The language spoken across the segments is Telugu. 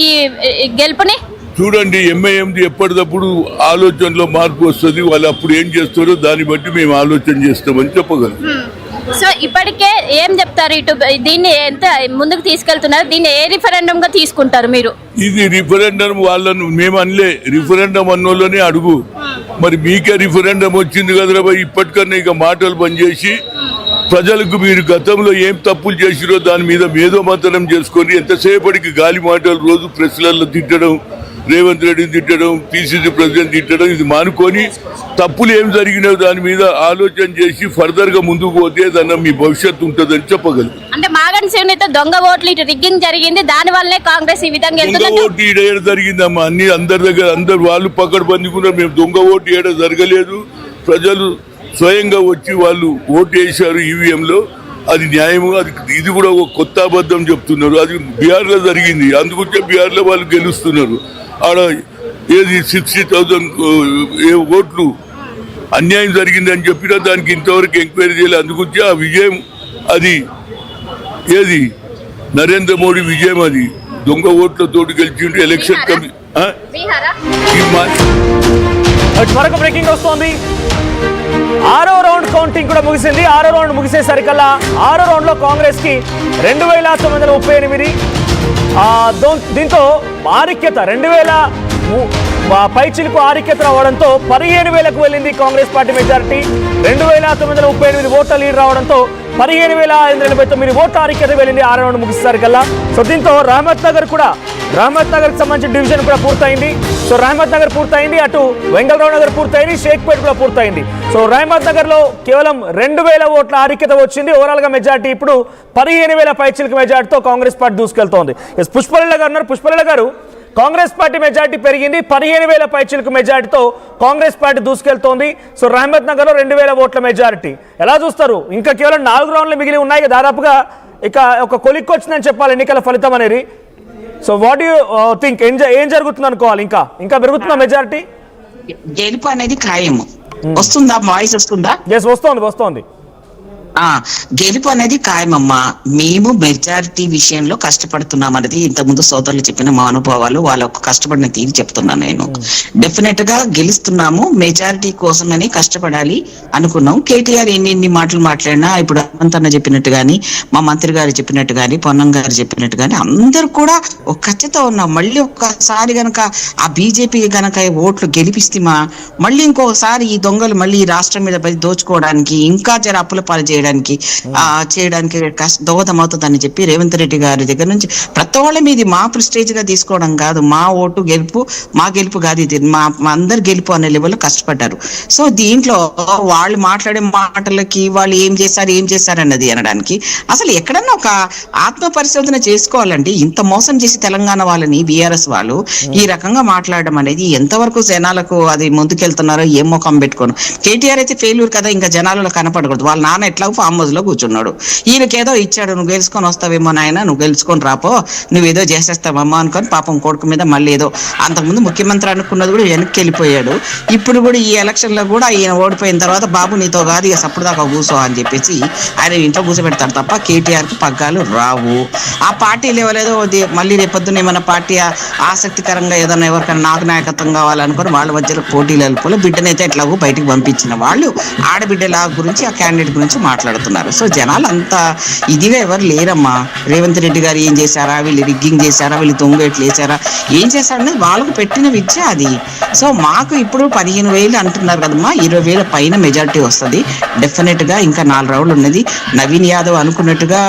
ఈ గెలుపుని? చూడండి, ఎంఐఎంది ఎప్పటికప్పుడు ఆలోచనలో మార్పు వస్తుంది. వాళ్ళు అప్పుడు ఏం చేస్తారో దాన్ని బట్టి మేము ఆలోచన చేస్తామని చెప్పగలం. సో ఇప్పటికే ఏం చెప్తారు? ఇటు దీన్ని ఎంత ముందుకు తీసుకెళ్తున్నారు? దీన్ని ఏ రిఫరెండం గా తీసుకుంటారు మీరు? ఇది రిఫరెండం వాళ్ళను మేము అనలే, రిఫరెండం అన్నోళ్ళని అడుగు. మరి మీకే రిఫరెండం వచ్చింది కదరా, ఇప్పటికన్నా ఇక మాటలు బంద్ చేసి ప్రజలకు మీరు గతంలో ఏం తప్పులు చేసిరో దాని మీద మేధోమంతనం చేసుకొని ఎంతసేపటికి గాలి మాటలు రోజు ప్రెస్లలో తిట్టడం, రేవంత్ రెడ్డిని తిట్టడం, పిసిసి ప్రెసిడెంట్ తిట్టడం, ఇది మానుకొని తప్పులు ఏం జరిగినాయో దాని మీద ఆలోచన చేసి ఫర్దర్ గా ముందుకు పోతే దాన్ని మీ భవిష్యత్తు ఉంటుందని చెప్పగలను. అంటే మాగంటి శివనితో దొంగ ఓట్లు ఇటు రిగ్గింగ్ జరిగింది, దాని వల్లే కాంగ్రెస్ ఈ విధంగా దొంగ ఓటు ఏడ జరిగిందమ్మా? అన్ని అందరి దగ్గర అందరు వాళ్ళు పక్కడు బందుకున్నారు. మేము దొంగ ఓటు ఏడ జరగలేదు. ప్రజలు స్వయంగా వచ్చి వాళ్ళు ఓటు వేశారు ఈవీఎంలో. అది న్యాయము. అది ఇది కూడా ఒక కొత్త అబద్ధం చెప్తున్నారు. అది బీహార్ లో జరిగింది, అందుకుంటే బీహార్ లో వాళ్ళు గెలుస్తున్నారు. ఆడ ఏది 60,000 ఓట్లు అన్యాయం జరిగిందని చెప్పినా దానికి ఇంతవరకు ఎంక్వైరీ చేయలేదు. అందుకొచ్చి ఆ విజయం అది ఏది నరేంద్ర మోడీ విజయం. అది దొంగ ఓట్లతోటి గెలిచిండు ఎలక్షన్ మరొక బ్రేకింగ్ వస్తోంది. 6వ రౌండ్ కౌంటింగ్ కూడా ముగిసింది. 6వ రౌండ్ ముగిసేసరికల్లా 6వ రౌండ్ లో కాంగ్రెస్ కి 2,938. దీంతో ఆధిక్యత 2,000 పైచిలకు ఆధిక్యత రావడంతో 15,000కు వెళ్ళింది కాంగ్రెస్ పార్టీ మెజారిటీ. 2,938 ఓట్ల లీడ్ రావడంతో 15,589 ఓట్ల ఆధిక్యత వెళ్ళింది 6వ రౌండ్ ముగిసేసరికల్లా. సో దీంతో రహమత్ నగర్ కి సంబంధించిన డివిజన్ కూడా పూర్తయింది. సో రహమత్ నగర్ పూర్తయింది, అటు వెంగళరావు నగర్ పూర్తయింది, షేక్పేట్ కూడా పూర్తయింది. సో రహమత్ నగర్ లో కేవలం 2,000 ఓట్ల ఆధిక్యత వచ్చింది. ఓవరాల్ గా మెజార్టీ ఇప్పుడు 15,000 పైచిలకు మెజార్టీతో కాంగ్రెస్ పార్టీ దూసుకెళ్తోంది. పుష్పలీల గారు ఉన్నారు. పుష్పలీల గారు, కాంగ్రెస్ పార్టీ మెజార్టీ పెరిగింది, 15,000 పైచిలకు మెజార్టీతో కాంగ్రెస్ పార్టీ దూసుకెళ్తోంది. సో రహమత్ నగర్ లో 2,000 ఓట్ల మెజారిటీ ఎలా చూస్తారు? ఇంకా కేవలం 4 రౌండ్లు మిగిలి ఉన్నాయి, దాదాపుగా ఇక ఒక కొలిక్కి వచ్చిందని చెప్పాలి ఎన్నికల ఫలితం అనేది. సో వాట్ యు థింక్, ఏం జరుగుతుంది అనుకోవాలి? ఇంకా పెరుగుతుందా మెజారిటీ? గెలుపు అనేది ఖాయము. వస్తుందా వాయిస్? వస్తుందా? వస్తోంది. గెలుపు అనేది ఖాయమమ్మా. మేము మెజారిటీ విషయంలో కష్టపడుతున్నాం అనేది ఇంతకుముందు సోదరులు చెప్పిన మా అనుభవాలు, వాళ్ళ కష్టపడిన తీరు చెప్తున్నాను నేను. డెఫినెట్ గా గెలుస్తున్నాము. మెజారిటీ కోసమని కష్టపడాలి అనుకున్నాం. కేటీఆర్ ఎన్ని మాటలు మాట్లాడినా, ఇప్పుడు హనుమంత్ అన్న చెప్పినట్టు గాని, మా మంత్రి గారు చెప్పినట్టు గాని, పొన్నం గారు చెప్పినట్టు గాని అందరు కూడా ఒక ఖచ్చితంగా ఉన్నాం. మళ్ళీ ఒక్కసారి గనక ఆ బీజేపీ గనక ఓట్లు గెలిపిస్తేమా మళ్ళీ ఇంకోసారి ఈ దొంగలు మళ్ళీ ఈ రాష్ట్రం మీద పడి దోచుకోవడానికి, ఇంకా జర అప్పుల పాలు చేయడానికి దోహదమవుతుందని చెప్పి రేవంత్ రెడ్డి గారి దగ్గర నుంచి ప్రతి వాళ్ళ మీద మా ప్రెస్టేజ్ గా తీసుకోవడం కాదు, మా ఓటు గెలుపు మా గెలుపు కాదు, ఇది మా అందరు గెలుపు అనే లెవెల్లో కష్టపడ్డారు. సో దీంట్లో వాళ్ళు మాట్లాడే మాటలకి వాళ్ళు ఏం చేశారు అన్నది అనడానికి అసలు ఎక్కడన్నా ఒక ఆత్మ పరిశోధన చేసుకోవాలండి. ఇంత మోసం చేసి తెలంగాణ వాళ్ళని బీఆర్ఎస్ వాళ్ళు ఈ రకంగా మాట్లాడడం అనేది ఎంతవరకు జనాలకు అది ముందుకెళ్తున్నారో ఏం ముఖం పెట్టుకోను. కేటీఆర్ అయితే ఫెయిల్యూర్ కదా, ఇంకా జనాలలో కనపడకూడదు. వాళ్ళ నాన్న ఎట్లా ఫామ్ హౌస్ లో కూర్చున్నాడు, ఈయనకేదో ఇచ్చాడు, నువ్వు గెలుచుకొని వస్తావేమో నాయన, నువ్వు గెలుచుకొని రాపో, నువ్వేదో చేసేస్తావమ్మా అనుకొని పాపం కొడుకు మీద మళ్ళీ ఏదో అంతకుముందు ముఖ్యమంత్రి అనుకున్నది కూడా వెనక్కి వెళ్ళిపోయాడు. ఇప్పుడు కూడా ఈ ఎలక్షన్ లో కూడా ఈయన ఓడిపోయిన తర్వాత బాబు నీతో కాదు ఇక సప్పుడు దాకా కూర్చో అని చెప్పేసి ఆయన ఇంట్లో కూర్చోబెడతాడు తప్ప కేటీఆర్ కి పగ్గాలు రావు. ఆ పార్టీ లేవలేదో మళ్ళీ రేపొద్దున ఏమైనా పార్టీ ఆసక్తికరంగా ఏదైనా ఎవరికైనా నాకు నాయకత్వం కావాలనుకొని వాళ్ళ మధ్యలో పోటీలు వెళ్ళిపోయి బిడ్డనైతే ఎట్లాగో బయటికి పంపించిన వాళ్ళు ఆడబిడ్డల గురించి ఆ క్యాండిడేట్ గురించి మాట్లాడుతున్నారు. సో జనాలు అంత ఇదిగా ఎవరు లేరమ్మా. రేవంత్ రెడ్డి గారు ఏం చేశారా, వీళ్ళు రిగ్గింగ్ చేశారా, వీళ్ళు దొంగట్లు వేసారా, ఏం చేశారనేది వాళ్ళకు పెట్టిన విద్య అది. సో మాకు ఇప్పుడు 15,000 అంటున్నారు కదమ్మా, 20,000 పైన మెజారిటీ వస్తుంది డెఫినెట్ గా. ఇంకా 4 రౌండ్లు ఉన్నది. నవీన్ యాదవ్ అనుకున్నట్టుగా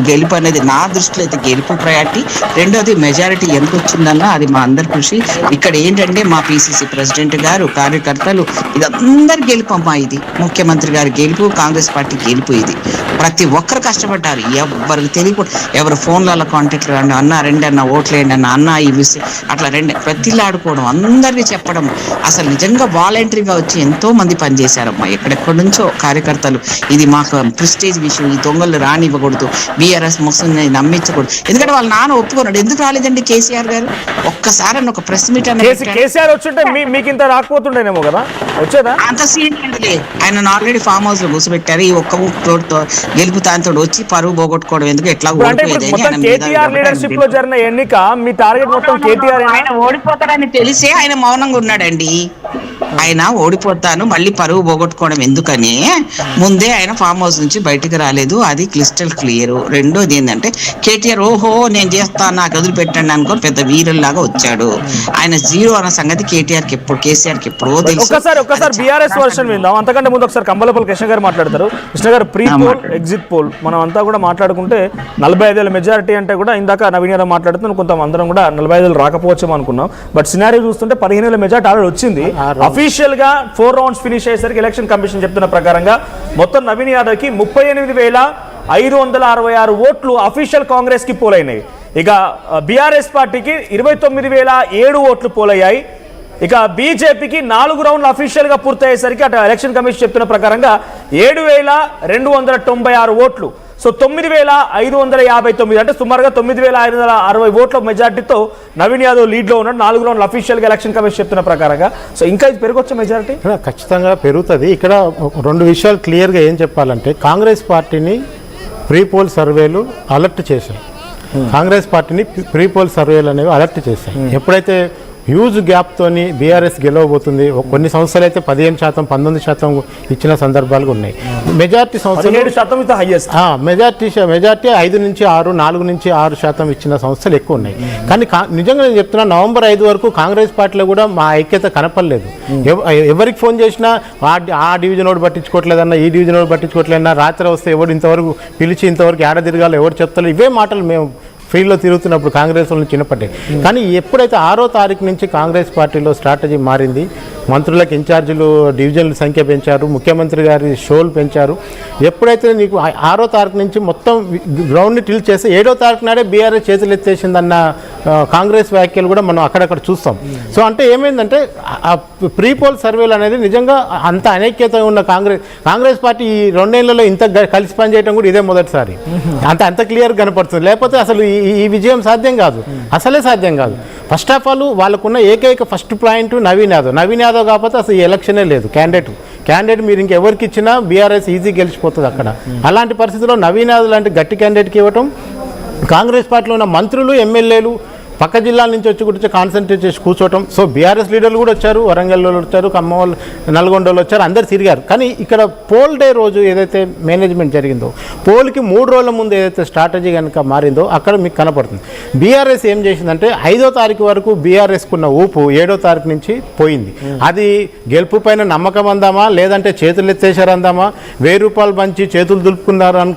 గెలుపు అనేది నా దృష్టిలో అయితే గెలుపు ప్రయారిటీ. రెండోది మెజారిటీ ఎంత వచ్చిందన్నా అది మా అందరి కృషి. ఇక్కడ ఏంటంటే మా పిసిసి ప్రెసిడెంట్ గారు, కార్యకర్తలు, ఇదందరు గెలుపు అమ్మా. ఇది ముఖ్యమంత్రి గారి గెలుపు, కాంగ్రెస్ పార్టీ గెలుపు. ఇది ప్రతి ఒక్కరు కష్టపడ్డారు. ఎవరికి తెలియకుండా ఎవరు ఫోన్లలో కాంటాక్ట్ అన్న రెండన్న ఓట్లేండి అన్న ఇవి అట్లా ప్రతిలాడుకోవడం, అందరికీ చెప్పడం. అసలు నిజంగా వాలంటరీగా వచ్చి ఎంతో మంది పనిచేశారమ్మా. ఎక్కడెక్కడి నుంచో కార్యకర్తలు. ఇది మాకు ప్రెస్టేజ్ విషయం, ఈ దొంగలు రానివ్వకూడదు, బీఆర్ఎస్ ముస్లిం నమ్మించకూడదు. ఎందుకంటే వాళ్ళ నాన్న ఒప్పుకున్నాడు. ఎందుకు రాలేదండి కేసీఆర్ గారు? ఒక్కసారి ఒక ప్రెస్ మీట్ కేసీఆర్ వచ్చుంటే మీకు ఇంత రాకపోతుండేనేమో కదా, వచ్చేదా? అంత సీన్ అండి. ఆయన ఆల్రెడీ ఫామ్ హౌస్ లో కూర్చోబెట్టి పెట్టారు. ఈ ఒక్క ఊపుతో గెలుపు తాంతో వచ్చి పరువు పోగొట్టుకోవడం ఎందుకు, ఎట్లా అంటే ఇప్పుడు మొత్తం కేటీఆర్ లీడర్షిప్ లో జరిగిన ఎన్నిక మీ టార్గెట్ మొత్తం కేటీఆర్ ఆయన ఓడిపోతారని తెలిసే ఆయన మౌనంగా ఉన్నాడండి. ఆయన ఓడిపోతాను మళ్ళీ పరువు పోగొట్టుకోవడం ఎందుకని ముందే ఆయన ఫామ్ హౌస్ నుంచి బయటకు రాలేదు. అది క్రిస్టల్ క్లియర్. రెండోది ఏంటంటే కేటీఆర్ ఓహో నేను చేస్తాను నాకు వదిలిపెట్టండి అనుకో పెద్ద వీరుల్లాగా వచ్చాడు. ఆయన జీరో అన్న సంగతి కేటీఆర్ కి ఎప్పుడు కేసీఆర్ కి ఎప్పుడో తెలుసు. ఒక్కసారి బీఆర్ఎస్ వర్షన్ విందాం. అంతకంటే ముందు ఒకసారి కంబలపల్లి కృష్ణ గారు మాట్లాడతారు. కృష్ణ గారు ప్రీ పోల్ ఎగ్జిట్ పోల్ మనం అంతా కూడా మాట్లాడుకుంటే 45,000 మెజారిటీ అంటే కూడా ఇందాక నవీన్ యాదవ్ మాట్లాడుతూ కొంత అందరం కూడా 45,000 రాకపోవచ్చు అనుకున్నాం. బట్ సినారీ చూస్తుంటే 15,000 మెజారిటీ ఆల్రెడీ వచ్చింది. అఫీషియల్ గా 4 రౌండ్స్ ఫినిష్ అయ్యేసరికి ఎలక్షన్ కమిషన్ చెప్తున్న ప్రకారంగా మొత్తం నవీన్ యాదవ్ కి 38,566 ఓట్లు అఫీషియల్ కాంగ్రెస్ కి పోలైనాయి. ఇక బీఆర్ఎస్ పార్టీకి 29,007 ఓట్లు పోలయ్యాయి. ఇక బీజేపీకి 4 రౌండ్లు అఫీషియల్ గా పూర్తయ్యేసరికి అటు ఎలక్షన్ కమిషన్ చెప్తున్న ప్రకారంగా 7,296 ఓట్లు. సో 9,559 అంటే సుమారుగా 9,560 ఓట్ల మెజార్టీతో నవీన్ యాదవ్ లీడ్ లో ఉన్నాడు. 4 రౌండ్లు అఫీషియల్ గా ఎలక్షన్ కమిషన్ చెప్తున్న ప్రకారంగా. సో ఇంకా ఇది పెరగొచ్చే మెజారిటీ ఖచ్చితంగా పెరుగుతుంది. ఇక్కడ 2 విషయాలు క్లియర్ గా ఏం చెప్పాలంటే కాంగ్రెస్ పార్టీని ప్రీ పోల్ సర్వేలు అలర్ట్ చేశాయి. కాంగ్రెస్ పార్టీని ప్రీ పోల్ సర్వేలు అనేవి అలర్ట్ చేశాయి. ఎప్పుడైతే హ్యూజ్ గ్యాప్తోని బీఆర్ఎస్ గెలవబోతుంది, కొన్ని సంస్థలు అయితే 15%, 19% ఇచ్చిన సందర్భాలు ఉన్నాయి. మెజార్టీ సంస్థలు మెజార్టీ 5 నుంచి 6, 4 నుంచి 6% ఇచ్చిన సంస్థలు ఎక్కువ ఉన్నాయి. కానీ నిజంగా నేను చెప్తున్నా నవంబర్ 5 వరకు కాంగ్రెస్ పార్టీలో కూడా మా ఐక్యత కనపడలేదు. ఎవరికి ఫోన్ చేసినా ఆ డివిజన్ ఒకటి పట్టించుకోవట్లేదన్నా, ఈ డివిజన్ ఒకటి పట్టించుకోవట్లేదన్నా, రాత్రి వస్తే ఎవరు ఇంతవరకు పిలిచి ఇంతవరకు ఏడ తిరగాలో ఎవరు చెప్తారు, ఇవే మాటలు మేము ఫీల్డ్లో తిరుగుతున్నప్పుడు కాంగ్రెస్ వాళ్ళు చిన్నపడ్డాయి. కానీ ఎప్పుడైతే 6వ తారీఖు నుంచి కాంగ్రెస్ పార్టీలో స్ట్రాటజీ మారింది, మంత్రులకు ఇన్ఛార్జీలు డివిజన్ల సంఖ్య పెంచారు, ముఖ్యమంత్రి గారి షోలు పెంచారు. ఎప్పుడైతే నీకు 6వ తారీఖు నుంచి మొత్తం గ్రౌండ్ని టిల్ చేస్తే 7వ తారీఖు నాడే బీఆర్ఎస్ చేతులు ఎత్తేసిందన్న కాంగ్రెస్ వ్యాఖ్యలు కూడా మనం అక్కడక్కడ చూస్తాం. సో అంటే ఏమైందంటే ఆ ప్రీ పోల్ సర్వేలు అనేది నిజంగా అంత అనైక్యత ఉన్న కాంగ్రెస్ పార్టీ ఈ 2 ఏళ్లలో ఇంత కలిసి పనిచేయడం కూడా ఇదే మొదటిసారి. అంత క్లియర్ కనపడుతుంది. లేకపోతే అసలు ఈ విజయం సాధ్యం కాదు, అసలే సాధ్యం కాదు. ఫస్ట్ ఆఫ్ ఆల్ వాళ్ళకున్న ఏకైక ఫస్ట్ పాయింట్ నవీన్ యాదవ్ కాకపోతే అసలు ఈ ఎలక్షనే లేదు. క్యాండిడేట్ మీరు ఇంకెవరికి ఇచ్చినా బీఆర్ఎస్ ఈజీ గెలిచిపోతుంది అక్కడ. అలాంటి పరిస్థితుల్లో నవీన్ యాదవ్ లాంటి గట్టి క్యాండిడేట్కి ఇవ్వటం, కాంగ్రెస్ పార్టీలో ఉన్న మంత్రులు ఎమ్మెల్యేలు పక్క జిల్లాల నుంచి వచ్చి కాన్సన్ట్రేట్ చేసి కూర్చోవటం. సో బీఆర్ఎస్ లీడర్లు కూడా వచ్చారు, వరంగల్లో వచ్చారు, ఖమ్మం, నల్గొండలో వచ్చారు, అందరు తిరిగారు. కానీ ఇక్కడ పోల్ డే రోజు ఏదైతే మేనేజ్మెంట్ జరిగిందో, పోల్కి 3 రోజుల ముందు ఏదైతే స్ట్రాటజీ కనుక మారిందో అక్కడ మీకు కనపడుతుంది. బీఆర్ఎస్ ఏం చేసిందంటే 5వ తారీఖు వరకు బీఆర్ఎస్కున్న ఊపు 7వ తారీఖు నుంచి పోయింది. అది గెలుపు పైన నమ్మకం అందామా, లేదంటే చేతులు ఎత్తేసారు అందామా, 1000 రూపాయలు పంచి చేతులు దులుపుకున్నారు